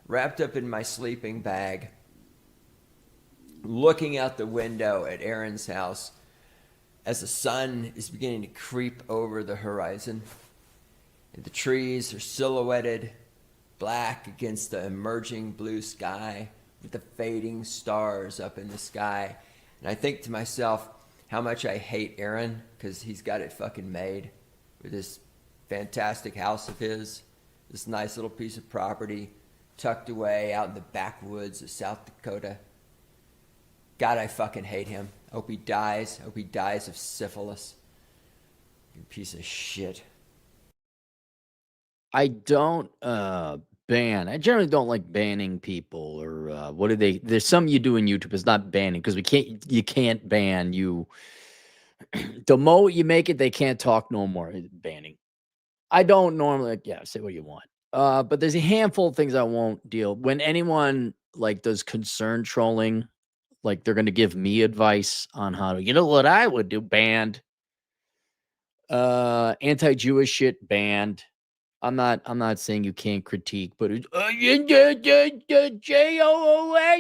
wrapped up in my sleeping bag, looking out the window at Aaron's house as the sun is beginning to creep over the horizon. And the trees are silhouetted black against the emerging blue sky with the fading stars up in the sky. And I think to myself how much I hate Aaron because he's got it fucking made with this fantastic house of his, this nice little piece of property tucked away out in the backwoods of South Dakota. God, I fucking hate him. I hope he dies. I hope he dies of syphilis. You piece of shit. I don't ban. I generally don't like banning people or what do they? There's some you do in YouTube. It's not banning because you can't ban you. The moment you make it, they can't talk no more. Banning. I don't normally say what you want. But there's a handful of things I won't deal. When anyone like does concern trolling, like they're gonna give me advice on how to, you know what I would do, banned. Anti-Jewish shit banned. I'm not saying you can't critique, but J-O-O-H,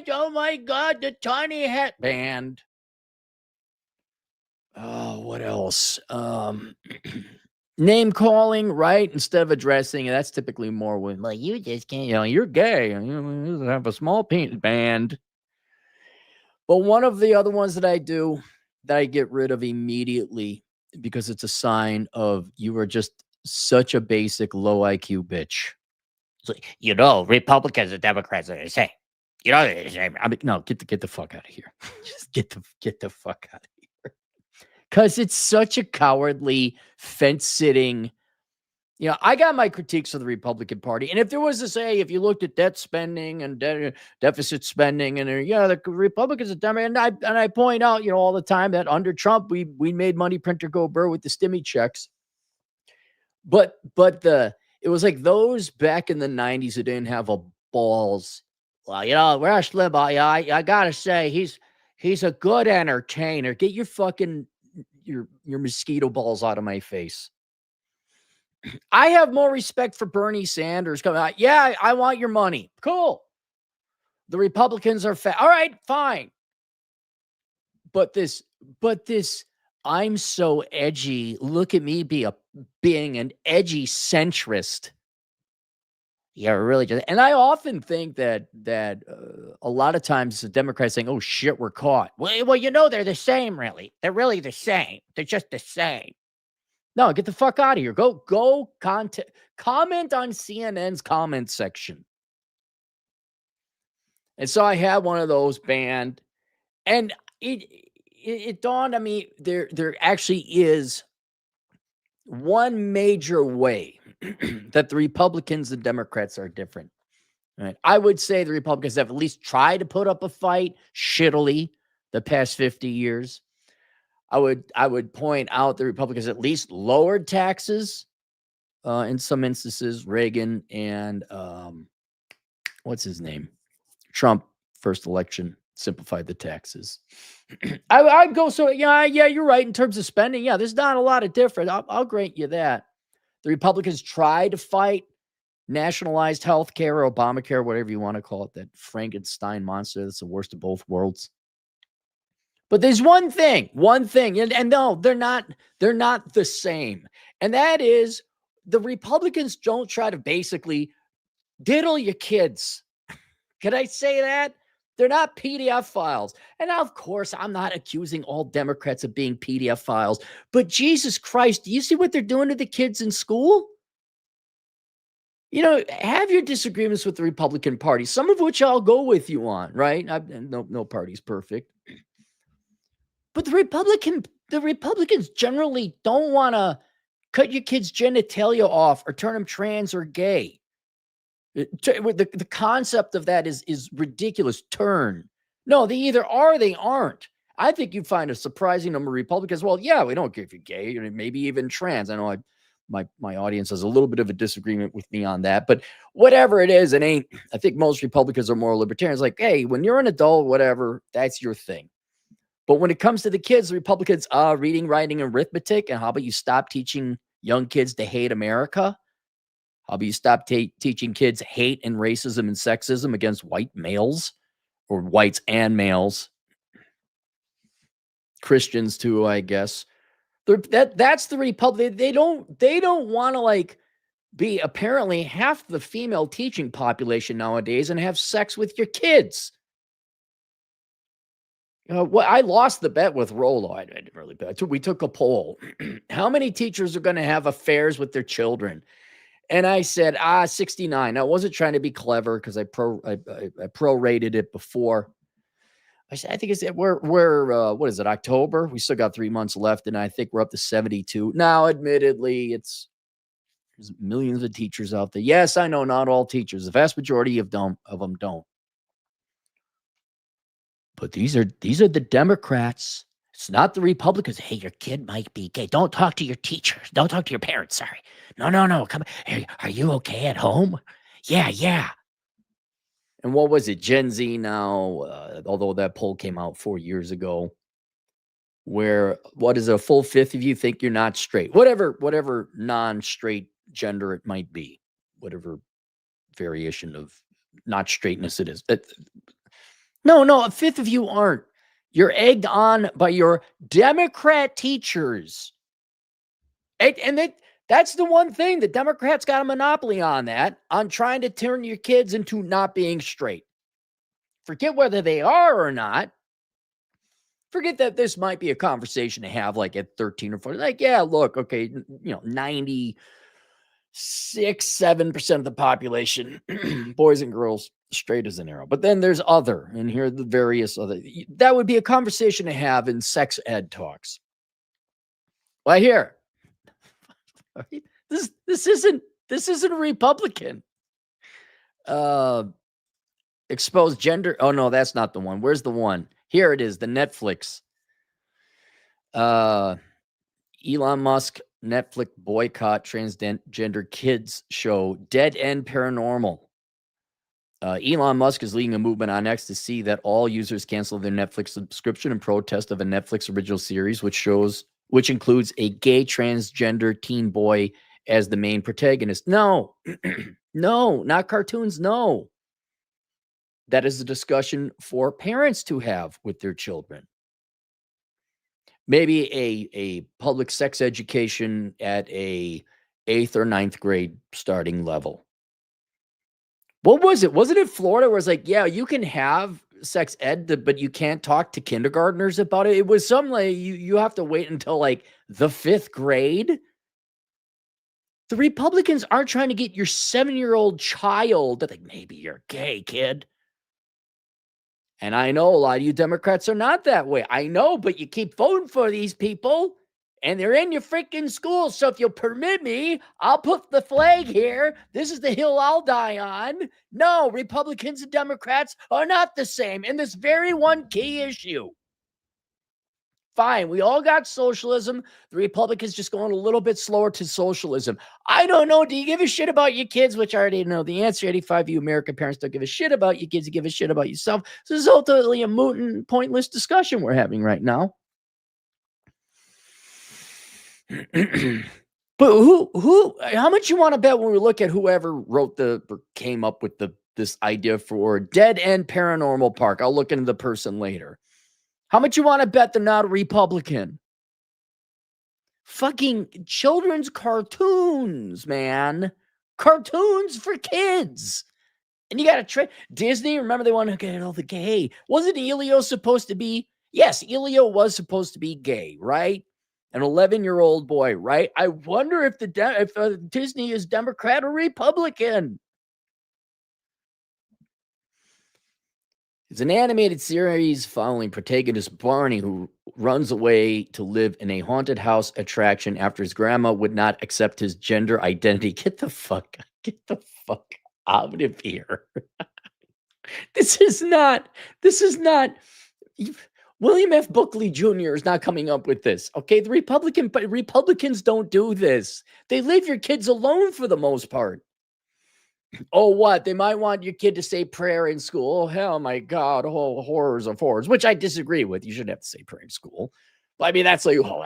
oh my God, the tiny hat band. Oh, what else? Name calling, right? Instead of addressing, that's typically more when like you just can't, you're gay, you have a small penis band. But one of the other ones that I do that I get rid of immediately because it's a sign of you are just such a basic low IQ bitch. It's like, Republicans and Democrats are the same. They're the same. I mean, no, get the fuck out of here. Just get the fuck out of here. Because it's such a cowardly, fence sitting. I got my critiques of the Republican Party. And if there was to say, if you looked at debt spending and deficit spending, and the Republicans are dumb, and I point out, all the time that under Trump, we made money printer go burr with the stimmy checks. But it was like those back in the 90s who didn't have a balls. Well, Rush Limbaugh, I gotta say, he's a good entertainer. Get your fucking your mosquito balls out of my face. I have more respect for Bernie Sanders coming out. Yeah, I want your money. Cool. The Republicans are fat. All right, fine. But this, I'm so edgy. Look at me being an edgy centrist. Yeah, really. And I often think that a lot of times the Democrats saying, "Oh shit, we're caught." Well, they're the same. Really, they're really the same. They're just the same. No, get the fuck out of here. Go comment on CNN's comment section. And so I had one of those banned, and it dawned on me there actually is one major way that the Republicans and Democrats are different. Right? I would say the Republicans have at least tried to put up a fight shittily the past 50 years. I would point out the Republicans at least lowered taxes in some instances. Reagan and what's his name? Trump first election simplified the taxes. I'd go so yeah, you're right in terms of spending. Yeah, there's not a lot of difference. I'll grant you that. The Republicans tried to fight nationalized health care or Obamacare, whatever you want to call it, that Frankenstein monster that's the worst of both worlds. But there's one thing, and no, they're not the same. And that is the Republicans don't try to basically diddle your kids. Can I say that? They're not PDF files. And now, of course, I'm not accusing all Democrats of being PDF files, but Jesus Christ, do you see what they're doing to the kids in school? Have your disagreements with the Republican Party, some of which I'll go with you on, right? No party's perfect. But the Republicans generally don't want to cut your kid's genitalia off or turn them trans or gay. The concept of that is ridiculous. Turn. No, they either are or they aren't. I think you find a surprising number of Republicans. Well, yeah, we don't care if you're gay or maybe even trans. I know my audience has a little bit of a disagreement with me on that, but whatever it is, it ain't. I think most Republicans are more libertarians. Like, hey, when you're an adult, whatever, that's your thing. But when it comes to the kids, the Republicans are reading, writing, and arithmetic. And how about you stop teaching young kids to hate America? How about you stop teaching kids hate and racism and sexism against white males or whites and males? Christians too, I guess. That's the Republic. They don't want to like be apparently half the female teaching population nowadays and have sex with your kids. Well, I lost the bet with Rolo. I didn't really bet. We took a poll. How many teachers are going to have affairs with their children? And I said, 69. I wasn't trying to be clever because I prorated it before. I think it's we're what is it, October? We still got 3 months left, and I think we're up to 72. Now, admittedly, there's millions of teachers out there. Yes, I know not all teachers. The vast majority of them don't. But these are the Democrats. It's not the Republicans. Hey, your kid might be gay. Don't talk to your teachers. Don't talk to your parents. Sorry. No. Come. Hey, are you okay at home? Yeah. And what was it? Gen Z now, although that poll came out 4 years ago, where what is a full fifth of you think you're not straight? Whatever non-straight gender it might be, whatever variation of not straightness it is. No, a fifth of you aren't. You're egged on by your Democrat teachers. And that's the one thing. The Democrats got a monopoly on that, on trying to turn your kids into not being straight. Forget whether they are or not. Forget that this might be a conversation to have like at 13 or 14. Like, yeah, look, okay, 96-7% of the population, boys and girls, straight as an arrow. But then there's other, and here are the various other. That would be a conversation to have in sex ed talks. Well, here, this isn't a Republican. Expose gender. Oh no, that's not the one. Where's the one? Here it is. The Netflix. Elon Musk Netflix boycott transgender kids show Dead End Paranormal. Elon Musk is leading a movement on X to see that all users cancel their Netflix subscription in protest of a Netflix original series, which includes a gay transgender teen boy as the main protagonist. No, no, not cartoons. No, that is a discussion for parents to have with their children. Maybe a public sex education at a 8th or 9th grade starting level. What was it? Wasn't it Florida where it's like, yeah, you can have sex ed, but you can't talk to kindergartners about it? It was something like you have to wait until like the 5th grade. The Republicans aren't trying to get your 7-year-old child. They're like, maybe you're gay, kid. And I know a lot of you Democrats are not that way. I know, but you keep voting for these people, and they're in your freaking schools. So if you'll permit me, I'll put the flag here. This is the hill I'll die on. No, Republicans and Democrats are not the same in this very one key issue. Fine, we all got socialism. The Republicans just going a little bit slower to socialism. I don't know. Do you give a shit about your kids? Which I already know the answer. 85 of you American parents don't give a shit about your kids. You give a shit about yourself. So this is ultimately a moot and pointless discussion we're having right now. But how much you want to bet when we look at whoever wrote or came up with this idea for Dead End Paranormal Park? I'll look into the person later. How much you want to bet they're not a Republican? Fucking children's cartoons, man. Cartoons for kids. And you got to Disney, remember they want to get all the gay. Wasn't Elio supposed to be? Yes, Elio was supposed to be gay, right? An 11-year-old boy, right? I wonder if Disney is Democrat or Republican. It's an animated series following protagonist Barney, who runs away to live in a haunted house attraction after his grandma would not accept his gender identity. Get the fuck out of here. This is not William F. Buckley Jr. is not coming up with this. Okay, the Republicans don't do this. They leave your kids alone for the most part. Oh, what? They might want your kid to say prayer in school. Oh, hell, my God. Oh, horrors of horrors, which I disagree with. You shouldn't have to say prayer in school. I mean, that's like, oh,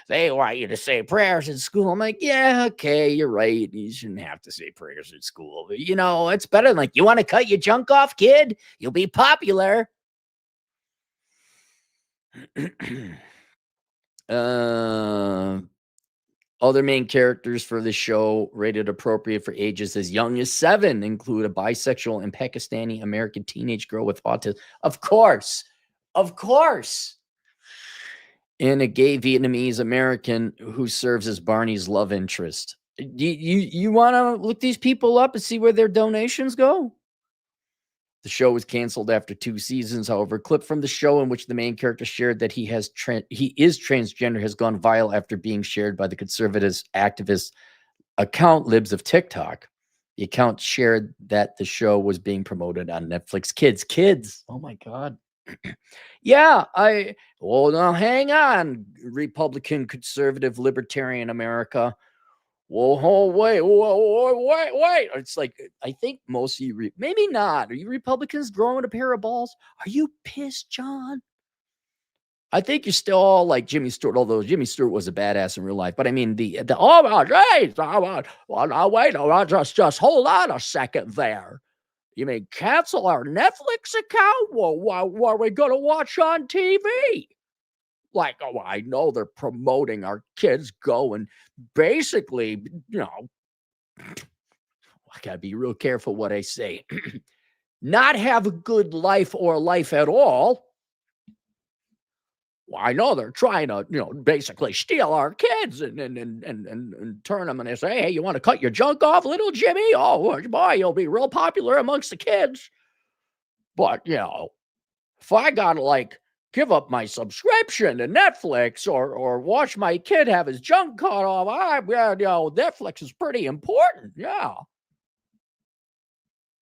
they want you to say prayers in school. I'm like, yeah, okay, you're right. You shouldn't have to say prayers in school. But, it's better than like, you want to cut your junk off, kid? You'll be popular. Other main characters for the show rated appropriate for ages as young as 7 include a bisexual and Pakistani American teenage girl with autism. Of course. And a gay Vietnamese American who serves as Barney's love interest. You want to look these people up and see where their donations go? The show was canceled after 2 seasons. However, a clip from the show in which the main character shared that he is transgender has gone viral after being shared by the conservative activist account Libs of TikTok. The account shared that the show was being promoted on Netflix Kids. Oh my God. Yeah, now hang on, Republican, conservative, libertarian America. Whoa, wait. It's like, I think most of you, maybe not. Are you Republicans growing a pair of balls? Are you pissed, John? I think you're still all like Jimmy Stewart, although Jimmy Stewart was a badass in real life. But I mean, wait, just hold on a second there. You mean cancel our Netflix account? Well, what are we going to watch on TV? Like, oh, I know they're promoting our kids go and basically, I got to be real careful what I say. Not have a good life or life at all. Well, I know they're trying to, basically steal our kids and turn them and they say, hey, you want to cut your junk off, little Jimmy? Oh, boy, you'll be real popular amongst the kids. But, if I got to like give up my subscription to Netflix or watch my kid have his junk cut off, Netflix is pretty important. Yeah.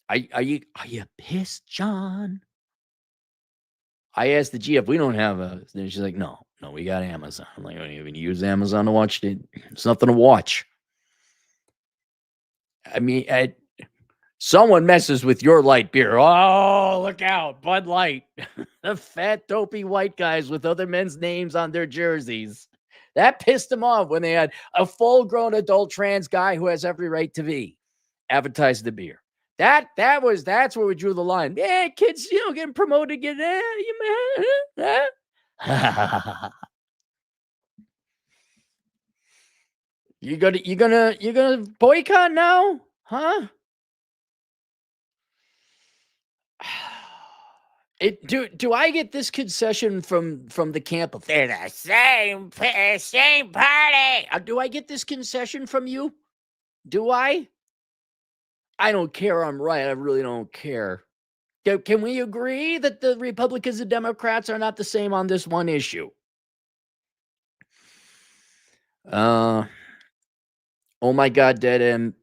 Are you pissed, John? I asked the GF, we don't have a. And she's like, no, we got Amazon. I'm like, I don't even use Amazon to watch it. It's nothing to watch. I mean, someone messes with your light beer. Oh, look out, Bud Light. The fat, dopey white guys with other men's names on their jerseys. That pissed them off when they had a full-grown adult trans guy who has every right to be advertise the beer. That's where we drew the line. Yeah, kids, getting promoted, you gonna boycott now, huh? Do I get this concession from the camp of they're the same party? Do I get this concession from you? Do I? I don't care. I'm right. I really don't care. Can we agree that the Republicans and Democrats are not the same on this one issue? Oh my God, Dead End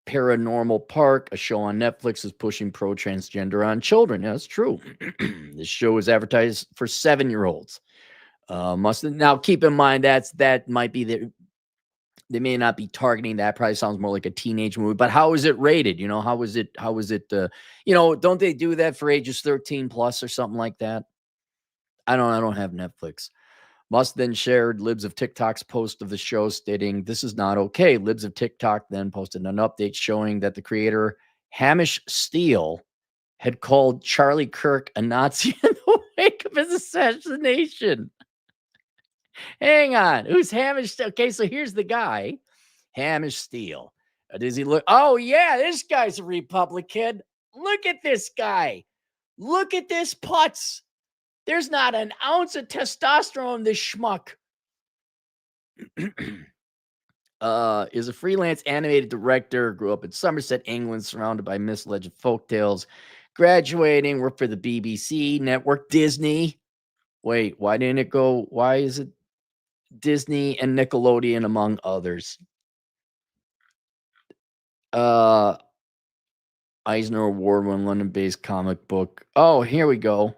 Paranormal Park, a show on Netflix, is pushing pro-transgender on children. Yeah, that's true. This show is advertised for 7-year-olds. Now keep in mind that might be they may not be targeting that. Probably sounds more like a teenage movie. But how is it rated? How is it? Don't they do that for ages 13 plus or something like that? I don't have Netflix. Musk then shared Libs of TikTok's post of the show stating, this is not okay. Libs of TikTok then posted an update showing that the creator, Hamish Steele, had called Charlie Kirk a Nazi in the wake of his assassination. Hang on. Who's Hamish? Okay, so here's the guy, Hamish Steele. Does he look? Oh, yeah, this guy's a Republican. Look at this guy. Look at this putz. There's not an ounce of testosterone in this schmuck. Is a freelance animated director, grew up in Somerset, England, surrounded by misled folk tales. Graduating, worked for the BBC network, Disney. Wait, why didn't it go? Why is it Disney and Nickelodeon, among others? Eisner Award winning London-based comic book. Oh, here we go.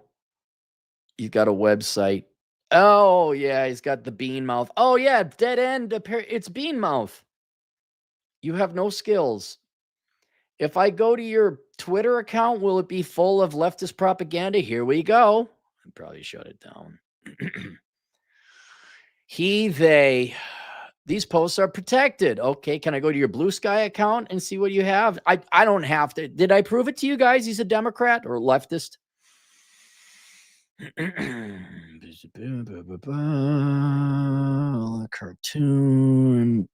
He's got a website. Oh, yeah, he's got the bean mouth. Oh, yeah, Dead End. It's bean mouth. You have no skills. If I go to your Twitter account, will it be full of leftist propaganda? Here we go. I'd probably shut it down. He, they, these posts are protected. Okay, can I go to your Blue Sky account and see what you have? I don't have to. Did I prove it to you guys? He's a Democrat or leftist? Cartoon.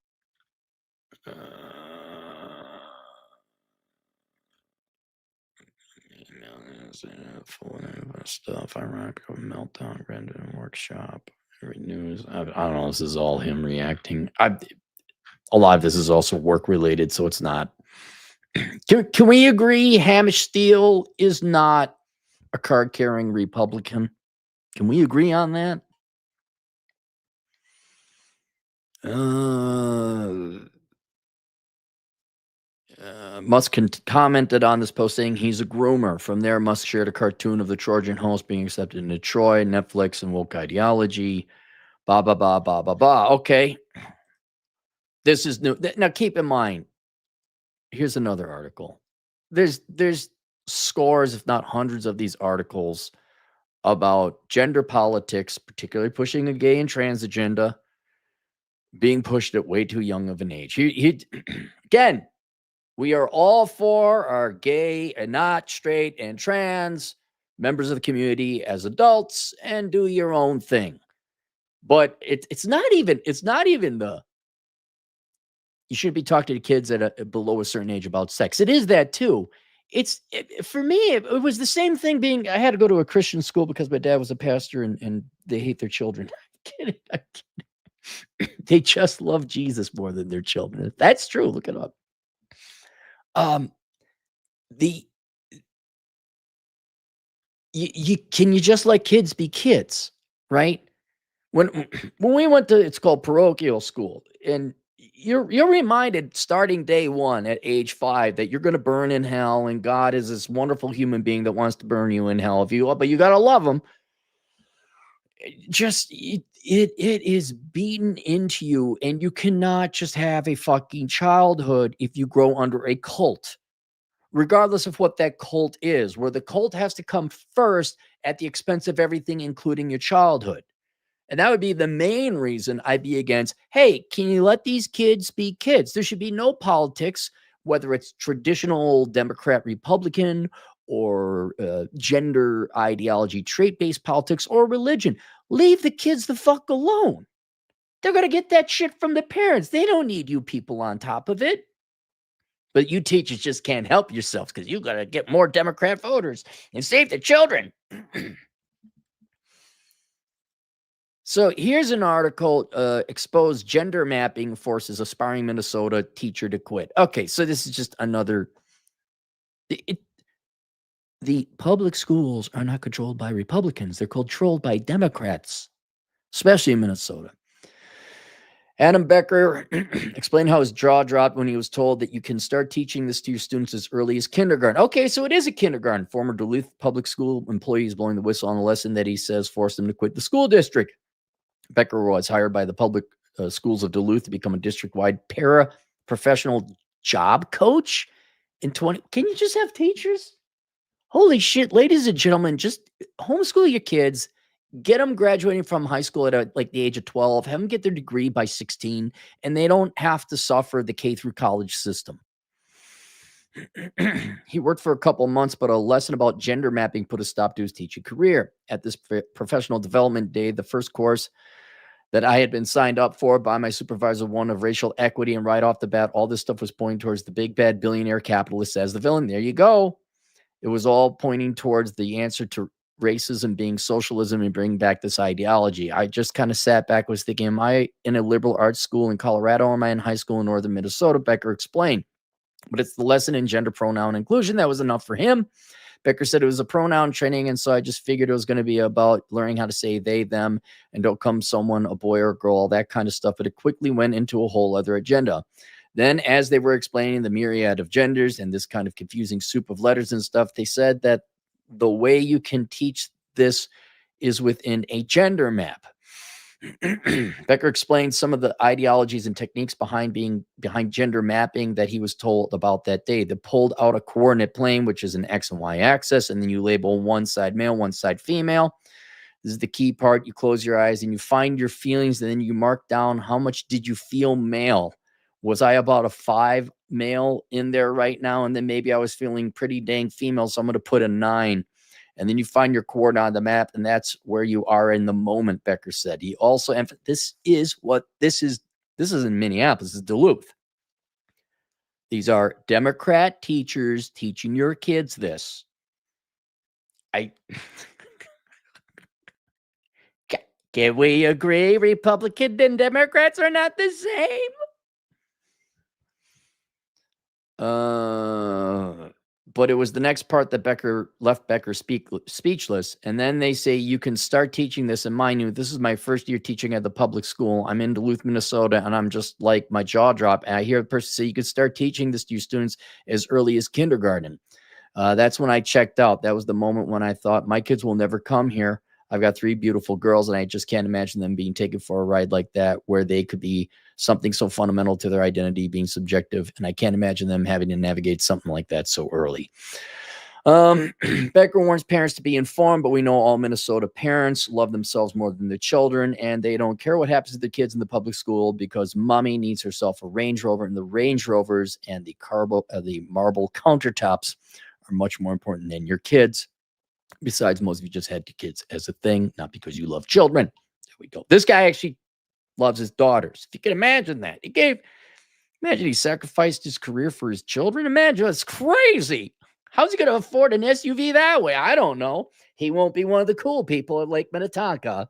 Stuff. Ironic meltdown, random workshop, news. I don't know. This is all him reacting. A lot of this is also work related, so it's not. Can we agree Hamish Steele is not a card carrying Republican? Can we agree on that? Musk commented on this post saying he's a groomer. From there, Musk shared a cartoon of the Trojan horse being accepted into Troy, Netflix, and woke ideology. Ba ba ba ba ba ba. Okay, this is new. Now, keep in mind. Here's another article. There's scores, if not hundreds, of these articles about gender politics, particularly pushing a gay and trans agenda, being pushed at way too young of an age. Again, we are all for our gay and not straight and trans members of the community as adults, and do your own thing. But it's not even the you should be talking to kids at below a certain age about sex. It is that too. For me, it was the same thing being, I had to go to a Christian school because my dad was a pastor and they hate their children. I'm kidding. They just love Jesus more than their children. That's true. Look it up. Can you just let kids be kids, right? When we went to, it's called parochial school, and you're reminded starting day one at age 5 that you're going to burn in hell, and God is this wonderful human being that wants to burn you in hell but you got to love him. It is beaten into you, and you cannot just have a fucking childhood if you grow under a cult, regardless of what that cult is, where the cult has to come first at the expense of everything, including your childhood. And that would be the main reason I'd be against, hey, can you let these kids be kids? There should be no politics, whether it's traditional Democrat, Republican, or gender ideology, trait-based politics, or religion. Leave the kids the fuck alone. They're going to get that shit from the parents. They don't need you people on top of it. But you teachers just can't help yourselves because you got to get more Democrat voters and save the children. So here's an article, expose gender mapping forces aspiring Minnesota teacher to quit. Okay, so this is just another. The public schools are not controlled by Republicans. They're controlled by Democrats, especially in Minnesota. Adam Becker explained how his jaw dropped when he was told that you can start teaching this to your students as early as kindergarten. Okay, so it is a kindergarten. Former Duluth public school employees blowing the whistle on the lesson that he says forced them to quit the school district. Becker was hired by the public schools of Duluth to become a district-wide para-professional job coach in 20. Can you just have teachers? Holy shit, ladies and gentlemen, just homeschool your kids. Get them graduating from high school at like the age of 12. Have them get their degree by 16, and they don't have to suffer the K through college system. He worked for a couple of months, but a lesson about gender mapping put a stop to his teaching career. At this professional development day, the first course that I had been signed up for by my supervisor, one of racial equity, and right off the bat, all this stuff was pointing towards the big bad billionaire capitalist as the villain. There you go. It was all pointing towards the answer to racism being socialism and bringing back this ideology. I just kind of sat back, was thinking, am I in a liberal arts school in Colorado, or am I in high school in northern Minnesota? Becker explained. But it's the lesson in gender pronoun inclusion that was enough for him. Becker said it was a pronoun training, and so I just figured it was going to be about learning how to say they, them, and don't come someone, a boy or a girl, all that kind of stuff. But it quickly went into a whole other agenda. Then, as they were explaining the myriad of genders and this kind of confusing soup of letters and stuff, they said that the way you can teach this is within a gender map. Becker explained some of the ideologies and techniques behind gender mapping that he was told about that day. They pulled out a coordinate plane, which is an X and Y axis, and then you label one side male, one side female. This is the key part. You close your eyes and you find your feelings, and then you mark down how much did you feel male. Was I about a 5 male in there right now? And then maybe I was feeling pretty dang female, so I'm going to put a 9. And then you find your coordinate on the map, and that's where you are in the moment, Becker said. He also, this is in Minneapolis, this is Duluth. These are Democrat teachers teaching your kids this. Can we agree Republican and Democrats are not the same? But it was the next part that left Becker speechless. And then they say, you can start teaching this. And mind you, this is my first year teaching at the public school. I'm in Duluth, Minnesota, and I'm just like, my jaw drop. And I hear a person say, you can start teaching this to your students as early as kindergarten. That's when I checked out. That was the moment when I thought, my kids will never come here. I've got 3 beautiful girls, and I just can't imagine them being taken for a ride like that, where they could be something so fundamental to their identity being subjective. And I can't imagine them having to navigate something like that so early. Becker warns parents to be informed, but we know all Minnesota parents love themselves more than their children, and they don't care what happens to the kids in the public school because mommy needs herself a Range Rover, and the Range Rovers and the marble countertops are much more important than your kids. Besides, most of you just had kids as a thing, not because you love children. There we go. This guy actually loves his daughters. If you can imagine that. Imagine he sacrificed his career for his children. Imagine, that's crazy. How's he going to afford an SUV that way? I don't know. He won't be one of the cool people at Lake Minnetonka.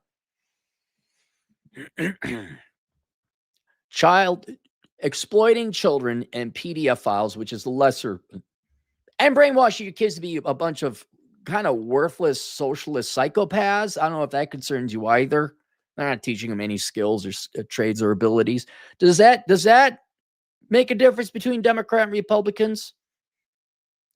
Exploiting children and PDF files, which is the lesser, and brainwashing your kids to be a bunch of kind of worthless socialist psychopaths. I don't know if that concerns you either. They're not teaching them any skills or trades or abilities. Does that make a difference between Democrat and Republicans?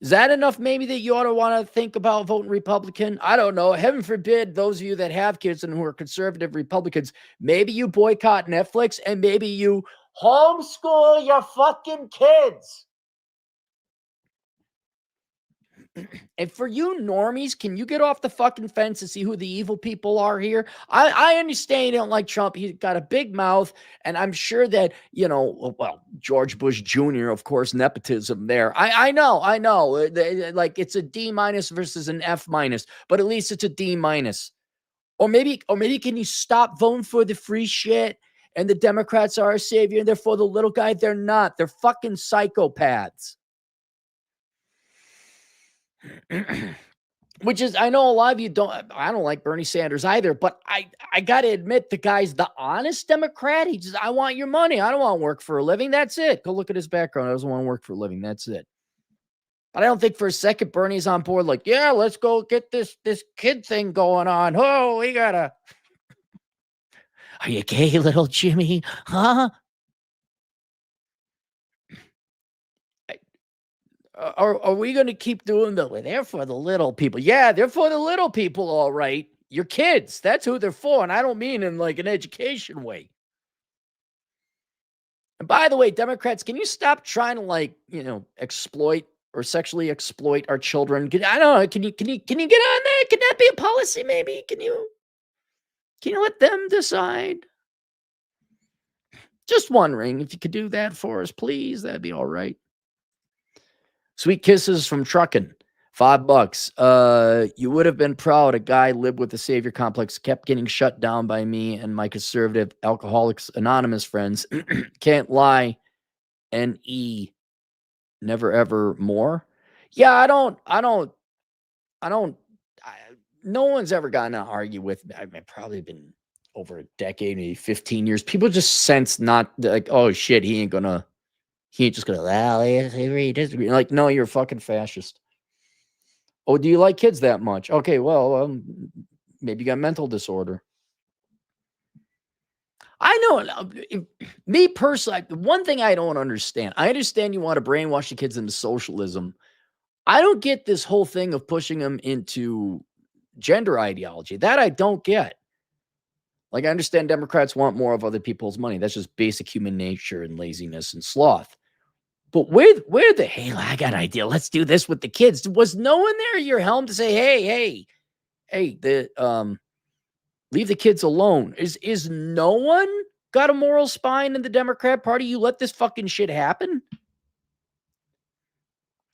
Is that enough maybe that you ought to want to think about voting Republican? I don't know. Heaven forbid those of you that have kids and who are conservative Republicans, maybe you boycott Netflix and maybe you homeschool your fucking kids. And for you normies, can you get off the fucking fence and see who the evil people are here? I understand you don't like Trump. He's got a big mouth, and I'm sure that, George Bush Jr., of course, nepotism there. I know. Like, it's a D- versus an F-, but at least it's a D-. Or maybe can you stop voting for the free shit and the Democrats are our savior and they're for the little guy? They're not. They're fucking psychopaths. Which is, I know a lot of you I don't like Bernie Sanders either, but I got to admit, the guy's the honest Democrat. He just, I want your money. I don't want to work for a living. That's it. Go look at his background. I doesn't want to work for a living. That's it. But I don't think for a second Bernie's on board like, yeah, let's go get this kid thing going on. Oh, we gotta. Are you gay, little Jimmy? Huh? Are we going to keep doing that? They're for the little people. Yeah, they're for the little people, all right. Your kids, that's who they're for. And I don't mean in like an education way. And by the way, Democrats, can you stop trying to exploit or sexually exploit our children? I don't know. Can you get on that? Can that be a policy maybe? Can you let them decide? Just wondering if you could do that for us, please. That'd be all right. Sweet kisses from Truckin', $5. You would have been proud. A guy lived with the savior complex, kept getting shut down by me and my conservative Alcoholics Anonymous friends. Can't lie. NE. Never ever more. Yeah, no one's ever gotten to argue with me. I've probably been over a decade, maybe 15 years. People just sense not like, oh shit, he ain't just gonna, disagree. Like, no, you're a fucking fascist. Oh, do you like kids that much? Okay, well, maybe you got mental disorder. I know. Me personally, the one thing I don't understand, I understand you want to brainwash the kids into socialism. I don't get this whole thing of pushing them into gender ideology. That I don't get. Like, I understand Democrats want more of other people's money. That's just basic human nature and laziness and sloth. But where the hell, I got an idea. Let's do this with the kids. Was no one there at your helm to say, hey, the Leave the kids alone. Is no one got a moral spine in the Democrat Party? You let this fucking shit happen?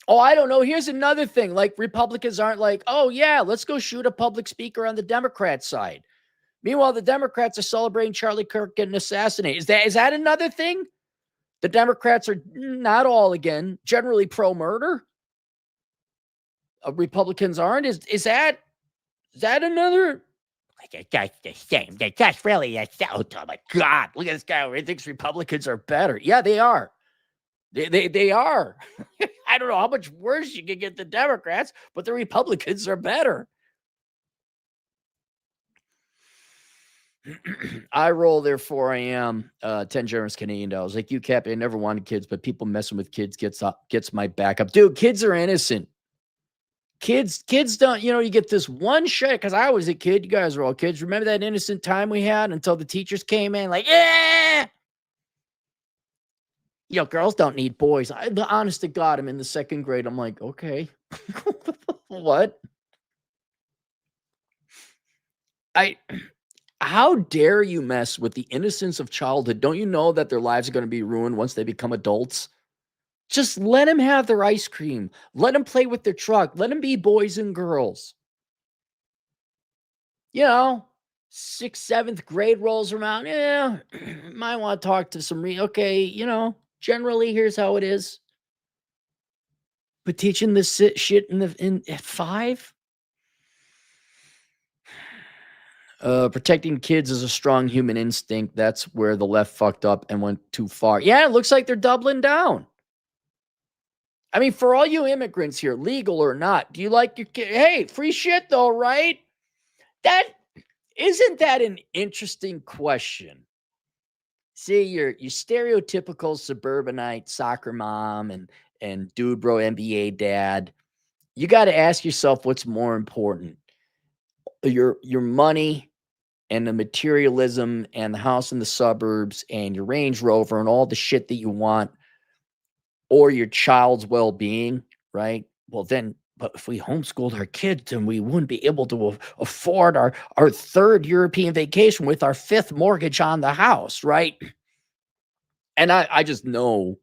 Oh, I don't know. Here's another thing. Like, Republicans aren't like, oh, yeah, let's go shoot a public speaker on the Democrat side. Meanwhile, the Democrats are celebrating Charlie Kirk getting assassinated. Is that another thing? The Democrats are not all, again, generally pro-murder. Republicans aren't. Is that another? Like, that's the same. That's really a oh my God! Look at this guy over here. He thinks Republicans are better. Yeah, they are. They are. I don't know how much worse you can get the Democrats, but the Republicans are better. I roll, therefore I am. 10 generous Canadian dollars. Like you, Cap, I never wanted kids, but people messing with kids gets my back up. Dude, kids are innocent. Kids don't, you get this one shit. Because I was a kid. You guys are all kids. Remember that innocent time we had until the teachers came in like, yeah. Girls don't need boys. Honest to God, I'm in the second grade. I'm like, okay. What? How dare you mess with the innocence of childhood? Don't you know that their lives are going to be ruined once they become adults? Just let them have their ice cream. Let them play with their truck. Let them be boys and girls. 6th, 7th grade rolls around. Yeah, might want to talk to some generally here's how it is. But teaching this shit in at 5? Protecting kids is a strong human instinct. That's where the left fucked up and went too far. Yeah, it looks like they're doubling down. I mean, for all you immigrants here, legal or not, do you like your kid? Hey, free shit though, right? Isn't that an interesting question? See, your stereotypical suburbanite soccer mom and dude bro NBA dad. You got to ask yourself what's more important. Your money and the materialism and the house in the suburbs and your Range Rover and all the shit that you want, or your child's well-being, right? Well, then, but if we homeschooled our kids, then we wouldn't be able to afford our 3rd European vacation with our 5th mortgage on the house, right? And I just know,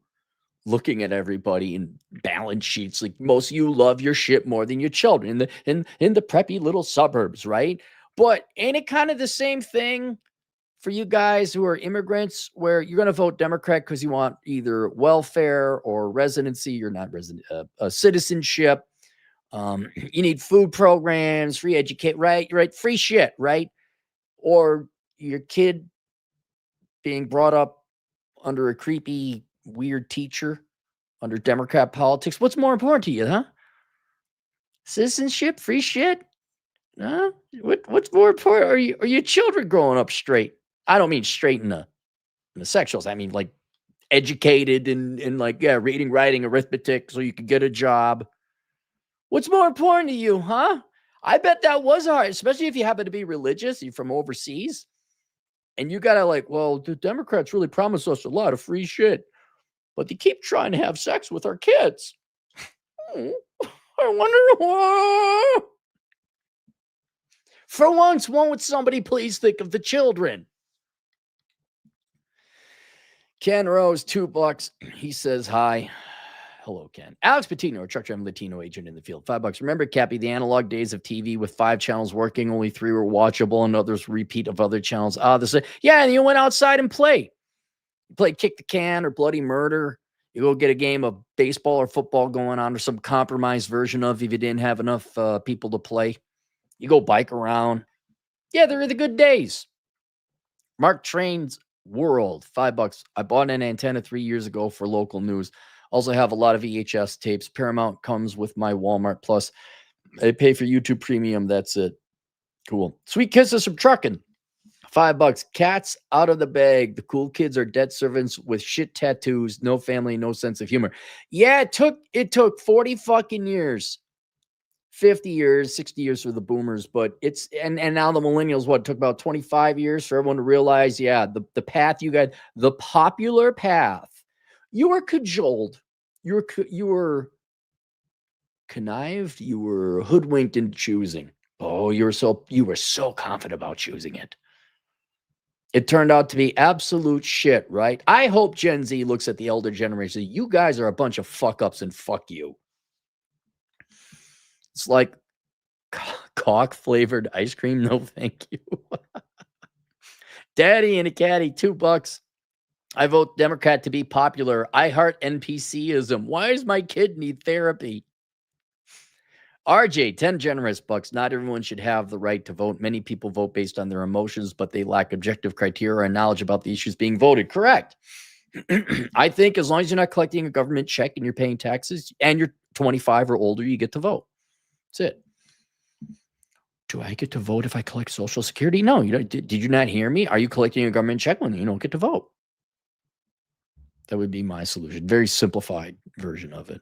looking at everybody in balance sheets, like most of you love your shit more than your children in the preppy little suburbs, right? But ain't it kind of the same thing for you guys who are immigrants, where you're going to vote Democrat because you want either welfare or residency? You're not resident, citizenship. You need food programs, free educate, right? Free shit, right? Or your kid being brought up under a creepy, weird teacher under Democrat politics. What's more important to you, huh? Citizenship, free shit? Huh? What's more important? Are your children growing up straight? I don't mean straight in the sexuals. I mean like educated and like, yeah, reading, writing, arithmetic, so you could get a job. What's more important to you, huh? I bet that was hard, especially if you happen to be religious, you're from overseas, and you gotta like, well, the Democrats really promised us a lot of free shit, but they keep trying to have sex with our kids. I wonder why. For once, won't somebody please think of the children? Ken Rose, $2. He says hi. Hello, Ken. Alex Patino, a truck driving Latino agent in the field. $5. Remember, Cappy, the analog days of TV with 5 channels working, only 3 were watchable, and others repeat of other channels. Yeah, and you went outside and played. You played kick the can or bloody murder. You go get a game of baseball or football going on, or some compromised version of, if you didn't have enough people to play. You go bike around. Yeah, they're the good days. Mark Train's World, $5. I bought an antenna 3 years ago for local news. Also have a lot of VHS tapes. Paramount comes with my Walmart Plus. I pay for YouTube Premium. That's it. Cool. Sweet kisses from trucking. $5. Cats out of the bag. The cool kids are debt servants with shit tattoos, no family, no sense of humor. Yeah, it took 40 fucking years. 50 years, 60 years for the boomers, but it's and now the millennials, what, took about 25 years for everyone to realize, yeah, the path you got, the popular path. You were cajoled. You were connived. You were hoodwinked into choosing. Oh, Oh, you were so confident about choosing it. It turned out to be absolute shit, right? I hope Gen Z looks at the elder generation. You guys are a bunch of fuck ups and fuck you. It's like cock flavored ice cream. No, thank you. Daddy and a caddy, $2. I vote Democrat to be popular. I heart NPCism. Why does my kid need therapy? RJ, 10 generous bucks. Not everyone should have the right to vote. Many people vote based on their emotions, but they lack objective criteria and knowledge about the issues being voted. Correct. I think as long as you're not collecting a government check and you're paying taxes and you're 25 or older, you get to vote. That's it. Do I get to vote if I collect Social Security? No, you don't. Did you not hear me? Are you collecting a government check when you don't get to vote? That would be my solution. Very simplified version of it.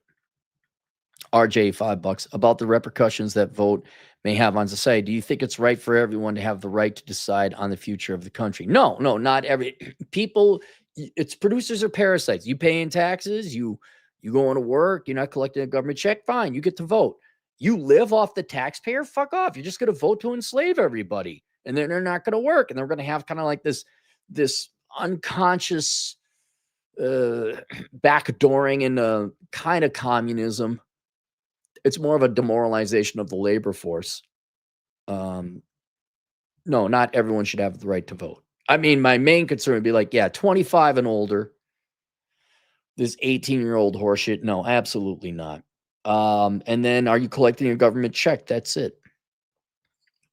RJ, $5 about the repercussions that vote may have on society. Do you think it's right for everyone to have the right to decide on the future of the country? No, not every people. It's producers or parasites. You paying taxes, you going to work, you're not collecting a government check, fine, you get to vote. You live off the taxpayer, fuck off. You're just going to vote to enslave everybody. And then they're not going to work. And they're going to have kind of like this unconscious backdooring into kind of communism. It's more of a demoralization of the labor force. No, not everyone should have the right to vote. I mean, my main concern would be like, yeah, 25 and older. This 18-year-old horseshit. No, absolutely not. And then are you collecting a government check? That's it.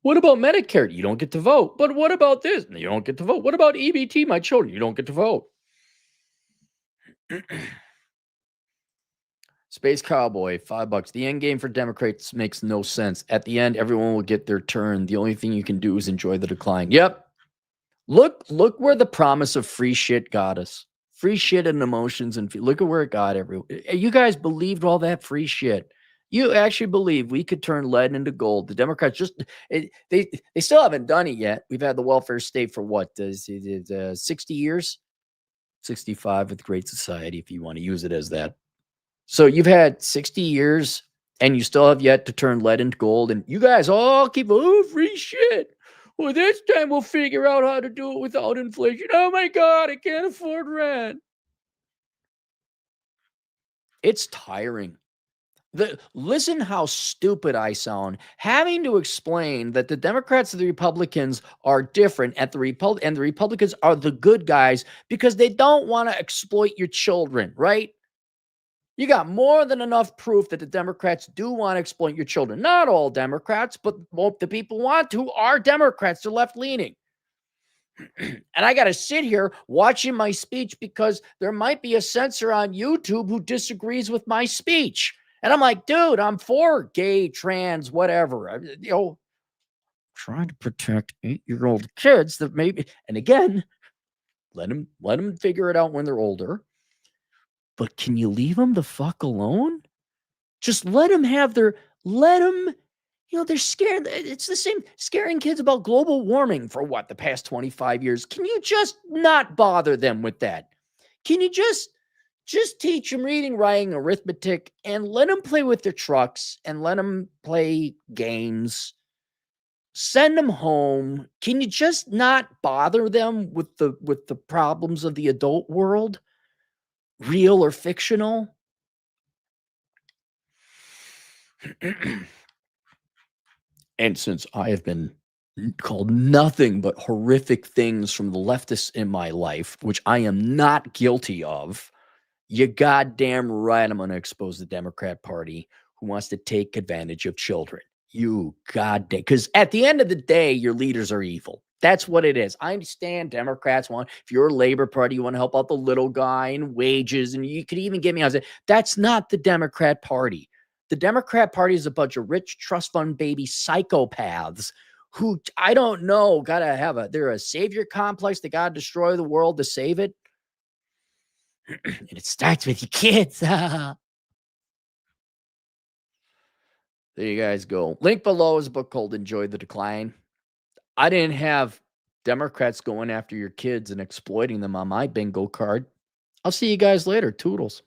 What about Medicare? You don't get to vote. But what about this? You don't get to vote. What about EBT, my children? You don't get to vote. Space Cowboy, $5. The end game for Democrats makes no sense. At the end, everyone will get their turn. The only thing you can do is enjoy the decline. Yep. Look where the promise of free shit got us. Free shit and emotions, and look at where it got everyone. You guys believed all that free shit. You actually believe we could turn lead into gold. The Democrats they still haven't done it yet. We've had the welfare state for what? 60 years? 65 with Great Society, if you want to use it as that. So you've had 60 years and you still have yet to turn lead into gold. And you guys all keep, free shit. Well, this time we'll figure out how to do it without inflation. Oh my God, I can't afford rent. It's tiring. Listen how stupid I sound having to explain that the Democrats and the Republicans are different and the Republicans are the good guys because they don't want to exploit your children, right? You got more than enough proof that the Democrats do want to exploit your children. Not all Democrats, but the people want to are Democrats. They're left-leaning. And I got to sit here watching my speech because there might be a censor on YouTube who disagrees with my speech. And I'm like, dude, I'm for gay, trans, whatever. Trying to protect 8-year-old kids that maybe, and again, let them figure it out when they're older. But can you leave them the fuck alone? Just let them, they're scared. It's the same scaring kids about global warming for what, the past 25 years. Can you just not bother them with that? Can you just teach them reading, writing, arithmetic, and let them play with their trucks and let them play games? Send them home. Can you just not bother them with the problems of the adult world? Real or fictional? And since I have been called nothing but horrific things from the leftists in my life, which I am not guilty of, you goddamn right I'm going to expose the Democrat Party who wants to take advantage of children. You goddamn, because at the end of the day, your leaders are evil. That's what it is. I understand Democrats want, if you're a Labor Party, you want to help out the little guy and wages, and you could even get me on it. That's not the Democrat Party. The Democrat Party is a bunch of rich trust fund baby psychopaths who, I don't know, they're a savior complex. They got to destroy the world to save it. And it starts with your kids. There you guys go. Link below is a book called Enjoy the Decline. I didn't have Democrats going after your kids and exploiting them on my bingo card. I'll see you guys later. Toodles.